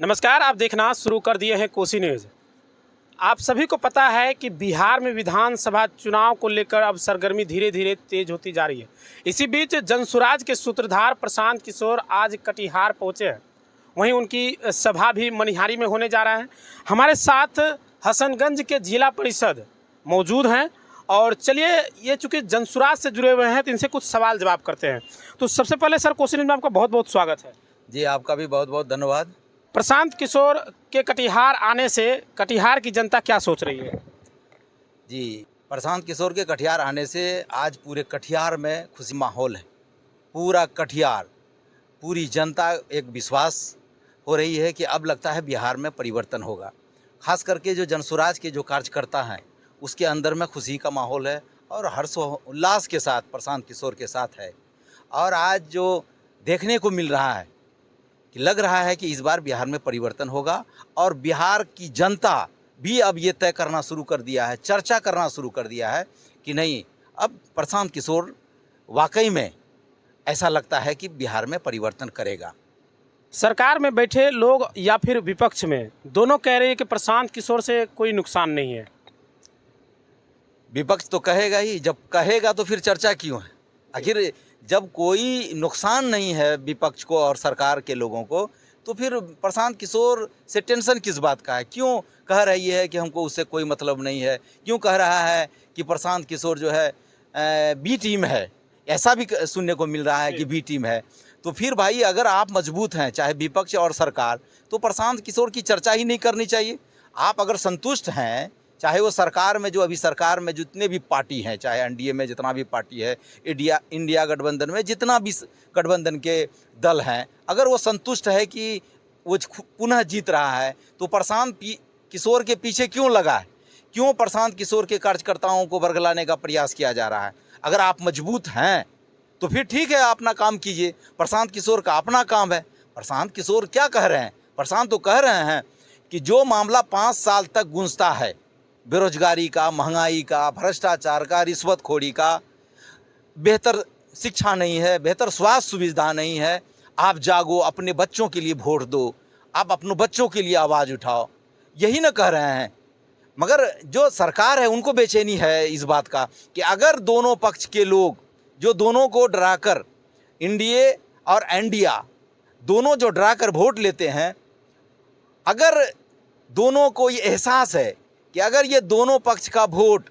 नमस्कार, आप देखना शुरू कर दिए हैं कोसी न्यूज़। आप सभी को पता है कि बिहार में विधानसभा चुनाव को लेकर अब सरगर्मी धीरे धीरे तेज होती जा रही है। इसी बीच जनसुराज के सूत्रधार प्रशांत किशोर आज कटिहार पहुंचे हैं। वहीं उनकी सभा भी मनिहारी में होने जा रहा है। हमारे साथ हसनगंज के जिला परिषद मौजूद हैं और चलिए ये चूँकि जनसुराज से जुड़े हुए हैं तो इनसे कुछ सवाल जवाब करते हैं। तो सबसे पहले सर कोसी न्यूज़ में आपका बहुत बहुत स्वागत है। जी, आपका भी बहुत बहुत धन्यवाद। प्रशांत किशोर के कटिहार आने से कटिहार की जनता क्या सोच रही है? जी, प्रशांत किशोर के कटिहार आने से आज पूरे कटिहार में खुशी माहौल है। पूरा कटिहार, पूरी जनता एक विश्वास हो रही है कि अब लगता है बिहार में परिवर्तन होगा। खास करके जो जनसुराज के जो कार्यकर्ता हैं उसके अंदर में खुशी का माहौल है और हर्षोल्लास के साथ प्रशांत किशोर के साथ है। और आज जो देखने को मिल रहा है कि लग रहा है कि इस बार बिहार में परिवर्तन होगा और बिहार की जनता भी अब ये तय करना शुरू कर दिया है, चर्चा करना शुरू कर दिया है कि नहीं, अब प्रशांत किशोर वाकई में ऐसा लगता है कि बिहार में परिवर्तन करेगा। सरकार में बैठे लोग या फिर विपक्ष में दोनों कह रहे हैं कि प्रशांत किशोर से कोई नुकसान नहीं है। विपक्ष तो कहेगा ही, जब कहेगा तो फिर चर्चा क्यों है? आखिर जब कोई नुकसान नहीं है विपक्ष को और सरकार के लोगों को, तो फिर प्रशांत किशोर से टेंशन किस बात का है? क्यों कह रही है कि हमको उससे कोई मतलब नहीं है? क्यों कह रहा है कि प्रशांत किशोर जो है बी टीम है? ऐसा भी सुनने को मिल रहा है कि बी टीम है। तो फिर भाई, अगर आप मजबूत हैं, चाहे विपक्ष और सरकार, तो प्रशांत किशोर की चर्चा ही नहीं करनी चाहिए। आप अगर संतुष्ट हैं, चाहे वो सरकार में, जो अभी सरकार में जितने भी पार्टी हैं, चाहे एनडीए में जितना भी पार्टी है, इंडिया गठबंधन में जितना भी गठबंधन के दल हैं, अगर वो संतुष्ट है कि वो पुनः जीत रहा है, तो प्रशांत किशोर के पीछे क्यों लगा है? क्यों प्रशांत किशोर के कार्यकर्ताओं को बरगलाने का प्रयास किया जा रहा है? अगर आप मजबूत हैं तो फिर ठीक है, अपना काम कीजिए। प्रशांत किशोर का अपना काम है। प्रशांत किशोर क्या कह रहे हैं? प्रशांत तो कह रहे हैं कि जो मामला 5 साल तक गूंजता है, बेरोजगारी का, महंगाई का, भ्रष्टाचार का, रिश्वतखोरी का, बेहतर शिक्षा नहीं है, बेहतर स्वास्थ्य सुविधा नहीं है, आप जागो, अपने बच्चों के लिए वोट दो, आप अपने बच्चों के लिए आवाज़ उठाओ, यही ना कह रहे हैं। मगर जो सरकार है उनको बेचैनी है इस बात का कि अगर दोनों पक्ष के लोग जो दोनों को डराकर, एनडीए और इंडिया दोनों जो डराकर वोट लेते हैं, अगर दोनों को ये एहसास है कि अगर ये दोनों पक्ष का वोट,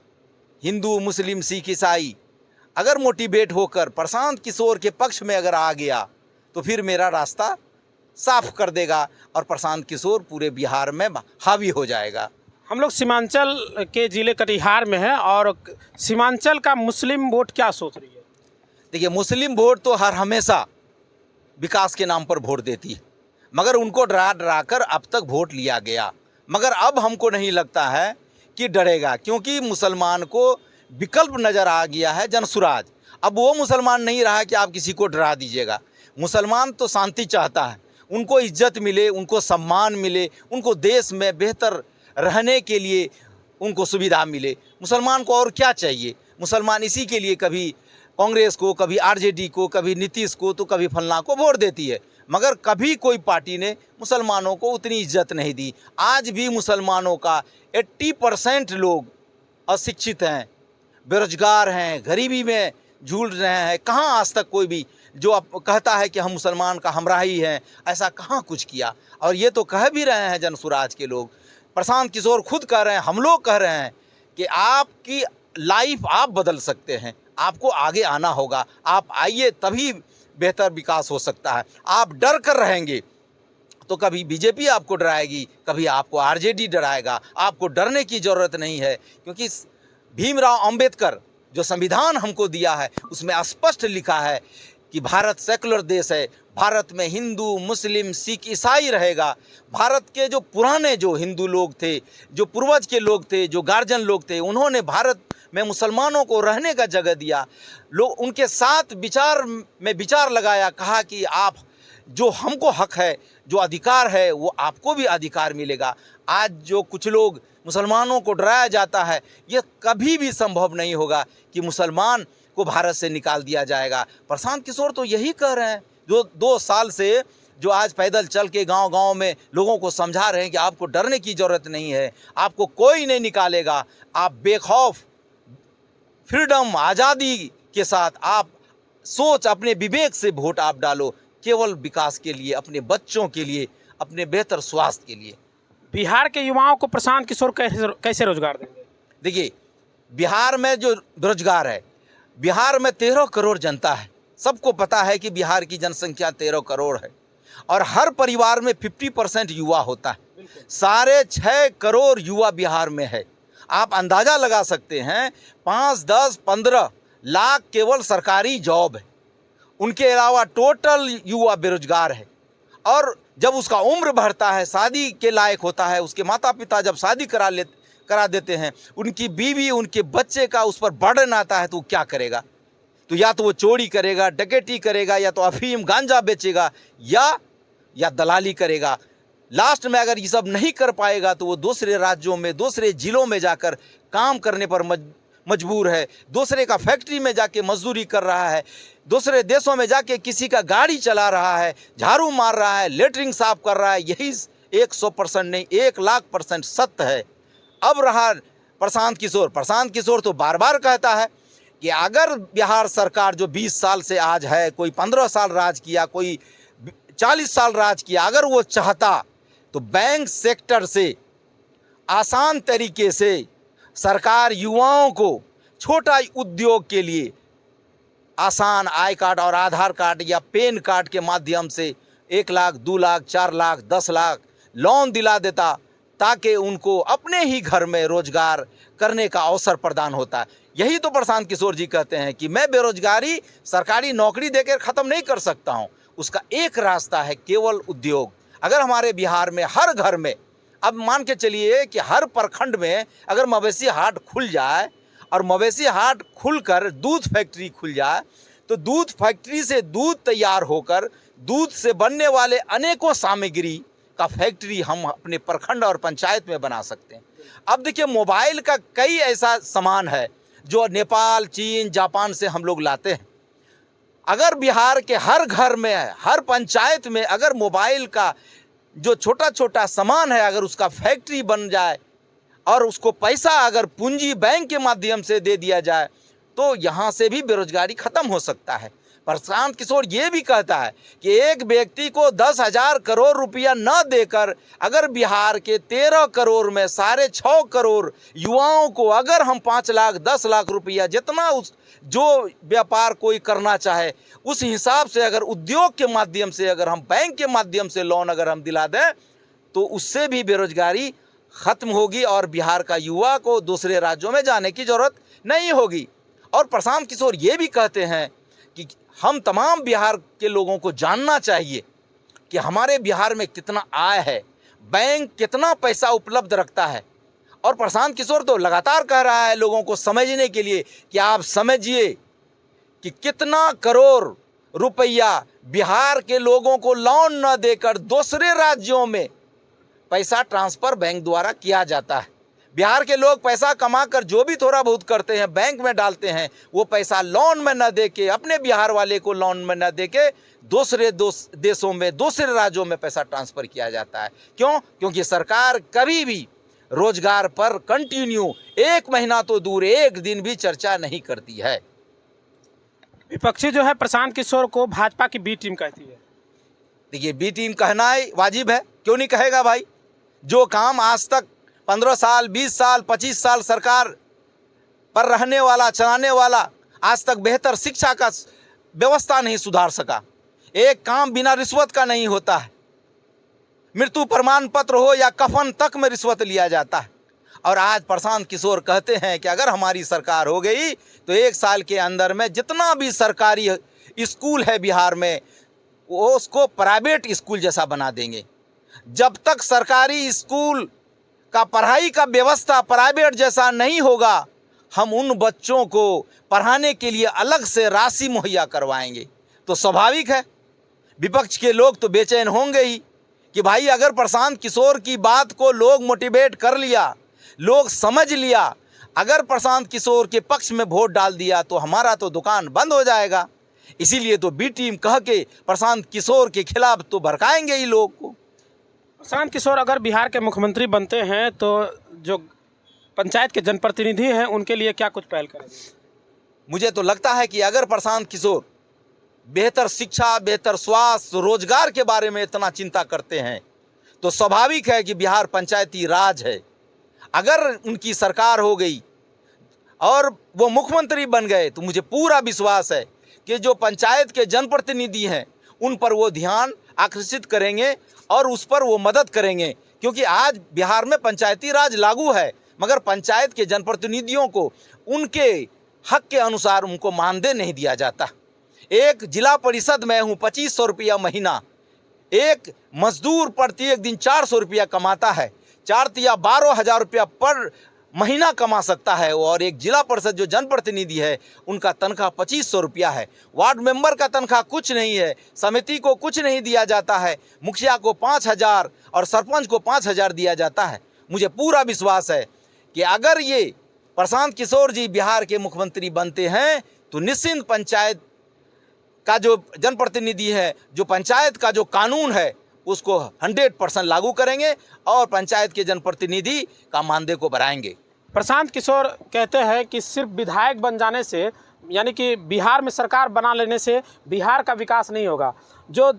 हिंदू, मुस्लिम, सिख, ईसाई, अगर मोटिवेट होकर प्रशांत किशोर के पक्ष में अगर आ गया, तो फिर मेरा रास्ता साफ कर देगा और प्रशांत किशोर पूरे बिहार में हावी हो जाएगा। हम लोग सीमांचल के जिले कटिहार में हैं और सीमांचल का मुस्लिम वोट क्या सोच रही है? देखिए, मुस्लिम वोट तो हर हमेशा विकास के नाम पर वोट देती है, मगर उनको डरा डरा कर अब तक वोट लिया गया। मगर अब हमको नहीं लगता है कि डरेगा, क्योंकि मुसलमान को विकल्प नज़र आ गया है जनसुराज। अब वो मुसलमान नहीं रहा कि आप किसी को डरा दीजिएगा। मुसलमान तो शांति चाहता है, उनको इज्जत मिले, उनको सम्मान मिले, उनको देश में बेहतर रहने के लिए उनको सुविधा मिले। मुसलमान को और क्या चाहिए? मुसलमान इसी के लिए कभी कांग्रेस को, कभी आरजेडी को, कभी नीतीश को, तो कभी फलना को वोट देती है। मगर कभी कोई पार्टी ने मुसलमानों को उतनी इज्जत नहीं दी। आज भी मुसलमानों का 80% लोग अशिक्षित हैं, बेरोजगार हैं, गरीबी में झूल रहे हैं। कहाँ आज तक कोई भी जो अब कहता है कि हम मुसलमान का हमराही हैं, ऐसा कहाँ कुछ किया? और ये तो कह भी रहे हैं जनसुराज के लोग, प्रशांत किशोर खुद कह रहे हैं, हम लोग कह रहे हैं कि आपकी लाइफ आप बदल सकते हैं, आपको आगे आना होगा, आप आइए, तभी बेहतर विकास हो सकता है। आप डर कर रहेंगे तो कभी बीजेपी आपको डराएगी, कभी आपको आरजेडी डराएगा। आपको डरने की ज़रूरत नहीं है, क्योंकि भीमराव अंबेडकर जो संविधान हमको दिया है उसमें स्पष्ट लिखा है कि भारत सेकुलर देश है, भारत में हिंदू, मुस्लिम, सिख, ईसाई रहेगा। भारत के जो पुराने जो हिंदू लोग थे, जो पूर्वज के लोग थे, जो गार्जियन लोग थे, उन्होंने भारत में मुसलमानों को रहने का जगह दिया। लोग उनके साथ विचार लगाया, कहा कि आप जो हमको हक है, जो अधिकार है, वो आपको भी अधिकार मिलेगा। आज जो कुछ लोग मुसलमानों को डराया जाता है, ये कभी भी संभव नहीं होगा कि मुसलमान को भारत से निकाल दिया जाएगा। प्रशांत किशोर तो यही कह रहे हैं, जो 2 साल से जो आज पैदल चल के गांव-गांव में लोगों को समझा रहे हैं कि आपको डरने की ज़रूरत नहीं है, आपको कोई नहीं निकालेगा, आप बेखौफ फ्रीडम आज़ादी के साथ आप सोच अपने विवेक से वोट आप डालो, केवल विकास के लिए, अपने बच्चों के लिए, अपने बेहतर स्वास्थ्य के लिए। बिहार के युवाओं को प्रशांत किशोर कैसे रोजगार देंगे? देखिए, बिहार में जो बेरोजगार है, बिहार में 13 करोड़ जनता है। सबको पता है कि बिहार की जनसंख्या 13 करोड़ है और हर परिवार में 50% युवा होता है। 6.5 करोड़ युवा बिहार में है। आप अंदाज़ा लगा सकते हैं 5, 10, 15 लाख केवल सरकारी जॉब है। उनके अलावा टोटल युवा बेरोजगार है। और जब उसका उम्र बढ़ता है, शादी के लायक होता है, उसके माता पिता जब शादी करा देते हैं, उनकी बीवी उनके बच्चे का उस पर बर्डन आता है, तो वो क्या करेगा? तो या तो वो चोरी करेगा, डकैती करेगा, या तो अफीम गांजा बेचेगा, या दलाली करेगा। लास्ट में अगर ये सब नहीं कर पाएगा तो वो दूसरे राज्यों में, दूसरे जिलों में जाकर काम करने पर मजबूर है। दूसरे का फैक्ट्री में जाके मजदूरी कर रहा है, दूसरे देशों में जाके किसी का गाड़ी चला रहा है, झाड़ू मार रहा है, लेटरिन साफ कर रहा है। यही 100% नहीं, 1,00,000% सत्य है। अब रहा प्रशांत किशोर तो बार बार कहता है कि अगर बिहार सरकार जो 20 साल से आज है, कोई 15 साल राज किया, कोई 40 साल राज किया, अगर वो चाहता तो बैंक सेक्टर से आसान तरीके से सरकार युवाओं को छोटा उद्योग के लिए आसान आई कार्ड और आधार कार्ड या पैन कार्ड के माध्यम से 1 लाख, 2 लाख, 4 लाख, 10 लाख लोन दिला देता, ताकि उनको अपने ही घर में रोजगार करने का अवसर प्रदान होता है। यही तो प्रशांत किशोर जी कहते हैं कि मैं बेरोजगारी सरकारी नौकरी देकर ख़त्म नहीं कर सकता हूँ। उसका एक रास्ता है, केवल उद्योग। अगर हमारे बिहार में हर घर में, अब मान के चलिए कि हर प्रखंड में अगर मवेशी हाट खुल जाए और मवेशी हाट खुलकर दूध फैक्ट्री खुल जाए, तो दूध फैक्ट्री से दूध तैयार होकर दूध से बनने वाले अनेकों सामग्री का फैक्ट्री हम अपने प्रखंड और पंचायत में बना सकते हैं। अब देखिए, मोबाइल का कई ऐसा सामान है जो नेपाल, चीन, जापान से हम लोग लाते हैं। अगर बिहार के हर घर में, हर पंचायत में अगर मोबाइल का जो छोटा छोटा सामान है, अगर उसका फैक्ट्री बन जाए और उसको पैसा अगर पूंजी बैंक के माध्यम से दे दिया जाए, तो यहाँ से भी बेरोजगारी ख़त्म हो सकता है। प्रशांत किशोर ये भी कहता है कि एक व्यक्ति को 10,000 करोड़ रुपया न देकर अगर बिहार के 13 करोड़ में 6.5 करोड़ युवाओं को अगर हम 5 लाख, 10 लाख रुपया जितना उस जो व्यापार कोई करना चाहे उस हिसाब से अगर उद्योग के माध्यम से, अगर हम बैंक के माध्यम से लोन अगर हम दिला दें, तो उससे भी बेरोजगारी ख़त्म होगी और बिहार का युवा को दूसरे राज्यों में जाने की ज़रूरत नहीं होगी। और प्रशांत किशोर ये भी कहते हैं कि हम तमाम बिहार के लोगों को जानना चाहिए कि हमारे बिहार में कितना आय है, बैंक कितना पैसा उपलब्ध रखता है। और प्रशांत किशोर तो लगातार कह रहा है लोगों को समझने के लिए कि आप समझिए कि कितना करोड़ रुपया बिहार के लोगों को लोन न देकर दूसरे राज्यों में पैसा ट्रांसफ़र बैंक द्वारा किया जाता है। बिहार के लोग पैसा कमाकर जो भी थोड़ा बहुत करते हैं बैंक में डालते हैं, वो पैसा लोन में न दे के, अपने बिहार वाले को लोन में न दे के दूसरे देशों में, दूसरे राज्यों में पैसा ट्रांसफ़र किया जाता है। क्यों? क्योंकि सरकार कभी भी रोजगार पर कंटिन्यू 1 महीना तो दूर 1 दिन भी चर्चा नहीं करती है। विपक्षी जो है प्रशांत किशोर को भाजपा की बी टीम कहती है। देखिए, बी टीम कहना ही वाजिब है, क्यों नहीं कहेगा भाई। जो काम आज तक 15 साल, 20 साल, 25 साल सरकार पर रहने वाला, चलाने वाला, आज तक बेहतर शिक्षा का व्यवस्था नहीं सुधार सका। एक काम बिना रिश्वत का नहीं होता है। मृत्यु प्रमाण पत्र हो या कफन तक में रिश्वत लिया जाता है। और आज प्रशांत किशोर कहते हैं कि अगर हमारी सरकार हो गई तो 1 साल के अंदर में जितना भी सरकारी स्कूल है बिहार में, वो उसको प्राइवेट स्कूल जैसा बना देंगे। जब तक सरकारी स्कूल का पढ़ाई का व्यवस्था प्राइवेट जैसा नहीं होगा, हम उन बच्चों को पढ़ाने के लिए अलग से राशि मुहैया करवाएंगे। तो स्वाभाविक है विपक्ष के लोग तो बेचैन होंगे ही कि भाई अगर प्रशांत किशोर की बात को लोग मोटिवेट कर लिया, लोग समझ लिया, अगर प्रशांत किशोर के पक्ष में वोट डाल दिया तो हमारा तो दुकान बंद हो जाएगा। इसीलिए तो बी टीम कह के प्रशांत किशोर के खिलाफ तो भड़काएंगे ही लोग को। प्रशांत किशोर अगर बिहार के मुख्यमंत्री बनते हैं तो जो पंचायत के जनप्रतिनिधि हैं उनके लिए क्या कुछ पहल करेंगे? मुझे तो लगता है कि अगर प्रशांत किशोर बेहतर शिक्षा, बेहतर स्वास्थ्य, रोजगार के बारे में इतना चिंता करते हैं तो स्वाभाविक है कि बिहार पंचायती राज है। अगर उनकी सरकार हो गई और वो मुख्यमंत्री बन गए तो मुझे पूरा विश्वास है कि जो पंचायत के जनप्रतिनिधि हैं उन पर वो ध्यान आकर्षित करेंगे और उस पर वो मदद करेंगे, क्योंकि आज बिहार में पंचायती राज लागू है मगर पंचायत के जनप्रतिनिधियों को उनके हक के अनुसार उनको मानदेय नहीं दिया जाता। एक जिला परिषद में हूँ, 2500 रुपया महीना, एक मजदूर प्रत्येक दिन 400 रुपया कमाता है, 4 या 12,000 रुपया पर महीना कमा सकता है। और एक जिला परिषद जो जनप्रतिनिधि है उनका तनख्वाह 2500 रुपया है। वार्ड मेंबर का तनख्वाह कुछ नहीं है, समिति को कुछ नहीं दिया जाता है, मुखिया को 5,000 और सरपंच को 5,000 दिया जाता है। मुझे पूरा विश्वास है कि अगर ये प्रशांत किशोर जी बिहार के मुख्यमंत्री बनते हैं तो निश्चिंत पंचायत का जो जनप्रतिनिधि है, जो पंचायत का जो कानून है उसको 100% लागू करेंगे और पंचायत के जनप्रतिनिधि का मानदेय को बढ़ाएंगे। प्रशांत किशोर कहते हैं कि सिर्फ विधायक बन जाने से, यानी कि बिहार में सरकार बना लेने से बिहार का विकास नहीं होगा। जो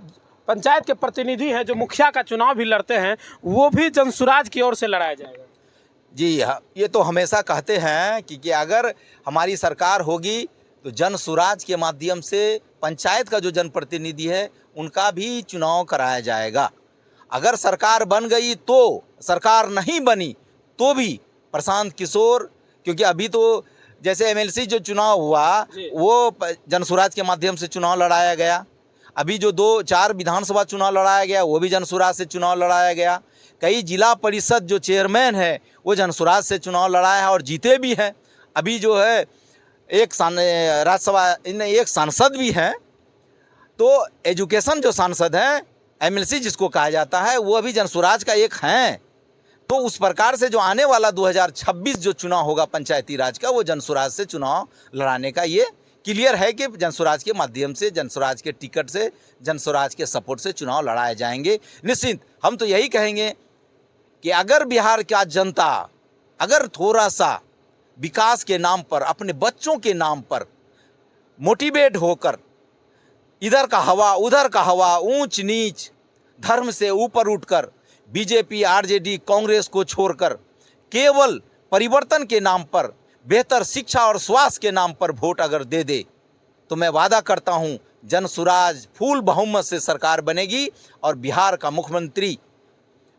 पंचायत के प्रतिनिधि हैं, जो मुखिया का चुनाव भी लड़ते हैं, वो भी जनसुराज की ओर से लड़ाया जाएगा। जी हाँ, ये तो हमेशा कहते हैं कि अगर हमारी सरकार होगी तो जनसुराज के माध्यम से पंचायत का जो जनप्रतिनिधि है उनका भी चुनाव कराया जाएगा। अगर सरकार बन गई तो, सरकार नहीं बनी तो भी प्रशांत किशोर, क्योंकि अभी तो जैसे एमएलसी जो चुनाव हुआ वो जनसुराज के माध्यम से चुनाव लड़ाया गया, अभी जो 2-4 विधानसभा चुनाव लड़ाया गया वो भी जनसुराज से चुनाव लड़ाया गया, कई जिला परिषद जो चेयरमैन है वो जनसुराज से चुनाव लड़ाया है और जीते भी हैं। अभी जो है एक राज्यसभा इनमें एक सांसद भी हैं, तो एजुकेशन जो सांसद हैं, एमएलसी जिसको कहा जाता है, वो अभी जनसुराज का एक हैं। तो उस प्रकार से जो आने वाला 2026 जो चुनाव होगा पंचायती राज का, वो जनसुराज से चुनाव लड़ाने का ये क्लियर है कि जनसुराज के माध्यम से, जनसुराज के टिकट से, जनसुराज के सपोर्ट से चुनाव लड़ाए जाएंगे। निश्चित हम तो यही कहेंगे कि अगर बिहार का जनता अगर थोड़ा सा विकास के नाम पर, अपने बच्चों के नाम पर मोटिवेट होकर इधर का हवा उधर का हवा, ऊंच नीच, धर्म से ऊपर उठकर बीजेपी, आरजेडी, कांग्रेस को छोड़कर केवल परिवर्तन के नाम पर, बेहतर शिक्षा और स्वास्थ्य के नाम पर वोट अगर दे दे तो मैं वादा करता हूं जनसुराज फुल बहुमत से सरकार बनेगी और बिहार का मुख्यमंत्री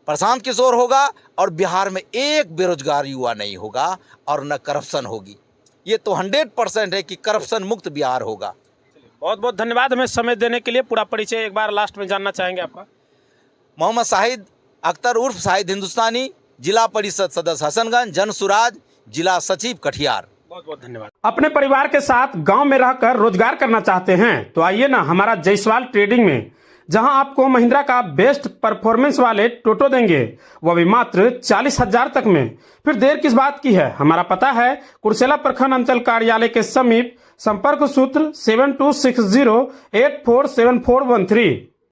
प्रशांत किशोर होगा और बिहार में एक बेरोजगार युवा नहीं होगा और न करप्शन होगी। ये तो 100% है कि करप्शन मुक्त बिहार होगा। बहुत बहुत धन्यवाद हमें समय देने के लिए। पूरा परिचय एक बार लास्ट में जानना चाहेंगे आपका? मोहम्मद शाहिद अख्तर उर्फ शाहिद हिंदुस्तानी, जिला परिषद सदस्य हसनगंज, जनसुराज, जिला सचिव कटिहार। बहुत बहुत धन्यवाद। अपने परिवार के साथ गांव में रहकर रोजगार करना चाहते हैं तो आइए ना हमारा जायसवाल ट्रेडिंग में, जहां आपको महिंद्रा का बेस्ट परफॉर्मेंस वाले टोटो देंगे, वो भी मात्र 40,000 तक में। फिर देर किस बात की है? हमारा पता है कुर्सेला प्रखंड अंचल कार्यालय के समीप। संपर्क सूत्र 7260847413।